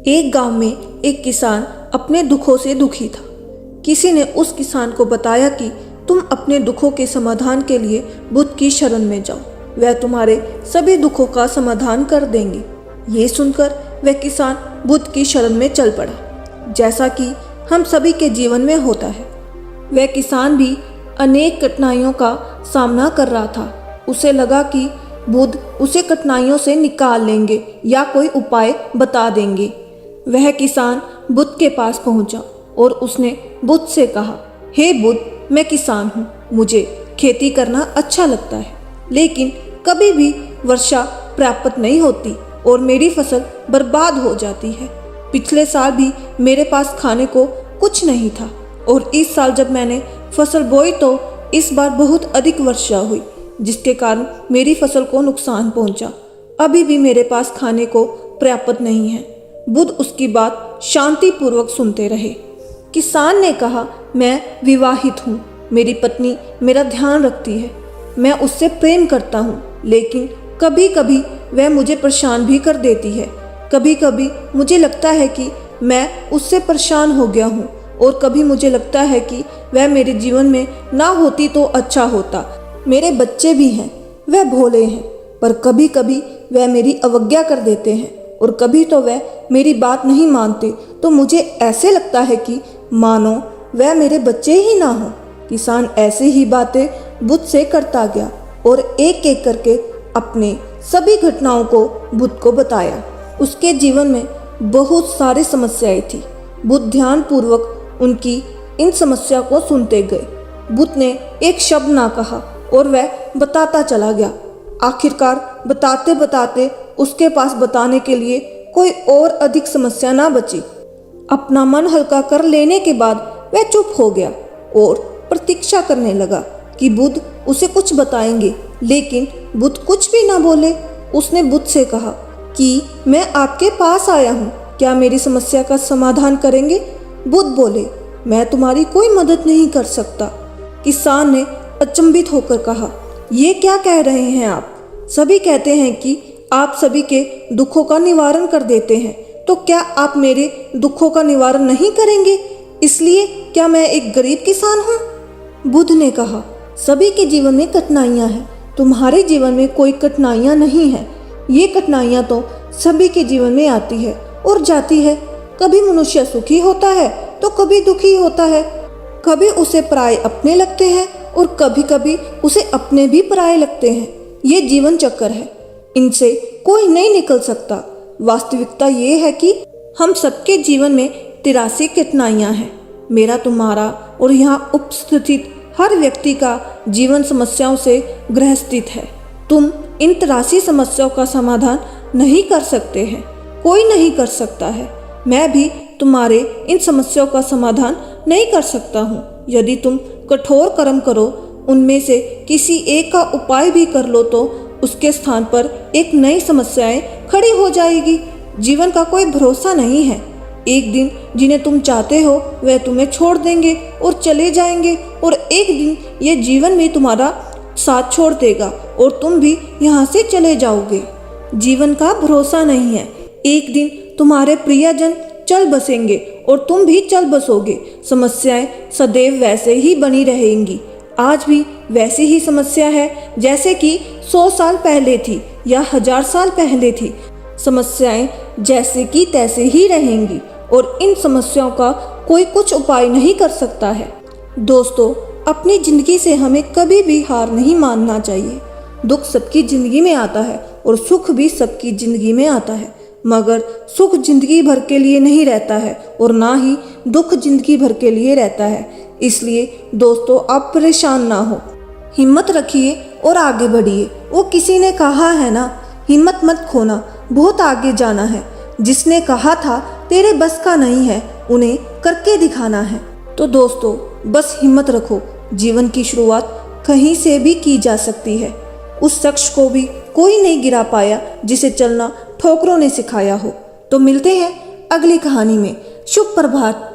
एक गांव में एक किसान अपने दुखों से दुखी था। किसी ने उस किसान को बताया कि तुम अपने दुखों के समाधान के लिए बुद्ध की शरण में जाओ, वह तुम्हारे सभी दुखों का समाधान कर देंगे। ये सुनकर वह किसान बुद्ध की शरण में चल पड़ा। जैसा कि हम सभी के जीवन में होता है, वह किसान भी अनेक कठिनाइयों का सामना कर रहा था। उसे लगा कि बुद्ध उसे कठिनाइयों से निकाल लेंगे या कोई उपाय बता देंगे। वह किसान बुद्ध के पास पहुंचा और उसने बुद्ध से कहा, हे बुद्ध, मैं किसान हूँ, मुझे खेती करना अच्छा लगता है, लेकिन कभी भी वर्षा प्राप्त नहीं होती और मेरी फसल बर्बाद हो जाती है। पिछले साल भी मेरे पास खाने को कुछ नहीं था और इस साल जब मैंने फसल बोई तो इस बार बहुत अधिक वर्षा हुई, जिसके कारण मेरी फसल को नुकसान पहुंचा। अभी भी मेरे पास खाने को पर्याप्त नहीं है। बुद्ध उसकी बात शांतिपूर्वक सुनते रहे। किसान ने कहा, मैं विवाहित हूँ, मेरी पत्नी मेरा ध्यान रखती है, मैं उससे प्रेम करता हूँ, लेकिन कभी कभी वह मुझे परेशान भी कर देती है। कभी कभी मुझे लगता है कि मैं उससे परेशान हो गया हूँ और कभी मुझे लगता है कि वह मेरे जीवन में ना होती तो अच्छा होता। मेरे बच्चे भी हैं, वह भोले हैं, पर कभी कभी वह मेरी अवज्ञा कर देते हैं और कभी तो वह मेरी बात नहीं मानते, तो मुझे ऐसे लगता है कि मानो वह मेरे बच्चे ही ना हो। किसान ऐसे ही बातें बुद्ध से करता गया और एक एक करके अपने सभी घटनाओं को बुद्ध को बताया। उसके जीवन में बहुत सारी समस्याएं थी। बुद्ध ध्यान पूर्वक उनकी इन समस्या को सुनते गए। बुद्ध ने एक शब्द ना कहा और वह बताता चला गया। आखिरकार बताते बताते उसके पास बताने के लिए कोई और अधिक समस्या ना बची। अपना मन हल्का कर लेने के बाद वह चुप हो गया और प्रतीक्षा करने लगा कि बुद्ध उसे कुछ बताएंगे, लेकिन बुद्ध कुछ भी ना बोले। उसने बुद्ध से कहा कि मैं आपके पास आया हूँ, क्या मेरी समस्या का समाधान करेंगे? बुद्ध बोले, मैं तुम्हारी कोई मदद नहीं कर सकता। किसान ने अचंभित होकर कहा, ये क्या कह रहे हैं आप? सभी कहते हैं कि आप सभी के दुखों का निवारण कर देते हैं, तो क्या आप मेरे दुखों का निवारण नहीं करेंगे? इसलिए क्या मैं एक गरीब किसान हूँ? बुद्ध ने कहा, सभी के जीवन में कठिनाइयाँ हैं, तुम्हारे जीवन में कोई कठिनाइयाँ नहीं है। ये कठिनाइयाँ तो सभी के जीवन में आती है और जाती है। कभी मनुष्य सुखी होता है तो कभी दुखी होता है, कभी उसे पराये अपने लगते हैं और कभी कभी उसे अपने भी पराये लगते हैं। ये जीवन चक्र है, इनसे कोई नहीं निकल सकता। वास्तविकता ये है कि हम सबके जीवन में 83 कठिनाइयाँ हैं। मेरा, तुम्हारा और यहाँ उपस्थित हर व्यक्ति का जीवन समस्याओं से ग्रसित है। तुम इन 83 समस्याओं का समाधान नहीं कर सकते हैं, कोई नहीं कर सकता है। मैं भी तुम्हारे इन समस्याओं का समाधान नहीं कर सकता हूँ। यदि तुम कठोर कर्म करो, उनमें से किसी एक का उपाय भी कर लो, तो उसके स्थान पर एक नई समस्याएं खड़ी हो जाएगी। जीवन का कोई भरोसा नहीं है। एक दिन जिन्हें तुम चाहते हो वह तुम्हें छोड़ देंगे और चले जाएंगे, और एक दिन ये जीवन भी तुम्हारा साथ छोड़ देगा और तुम भी यहाँ से चले जाओगे। जीवन का भरोसा नहीं है। एक दिन तुम्हारे प्रियजन चल बसेंगे और तुम भी चल बसोगे। समस्याएं सदैव वैसे ही बनी रहेंगी। आज भी वैसी ही समस्या है जैसे कि 100 साल पहले थी या 1000 साल पहले थी। समस्याएं जैसे कि तैसे ही रहेंगी और इन समस्याओं का कोई कुछ उपाय नहीं कर सकता है। दोस्तों, अपनी जिंदगी से हमें कभी भी हार नहीं मानना चाहिए। दुख सबकी जिंदगी में आता है और सुख भी सबकी जिंदगी में आता है, मगर सुख जिंदगी भर के लिए नहीं रहता है और ना ही दुख जिंदगी भर के लिए रहता है। इसलिए दोस्तों, आप परेशान ना हो, हिम्मत रखिए और आगे बढ़िए। वो किसी ने कहा है ना, हिम्मत मत खोना, बहुत आगे जाना है। जिसने कहा था तेरे बस का नहीं है, उन्हें करके दिखाना है। तो दोस्तों, बस हिम्मत रखो। जीवन की शुरुआत कहीं से भी की जा सकती है। उस शख्स को भी कोई नहीं गिरा पाया जिसे चलना ठोकरों ने सिखाया हो। तो मिलते हैं अगली कहानी में। शुभ प्रभात।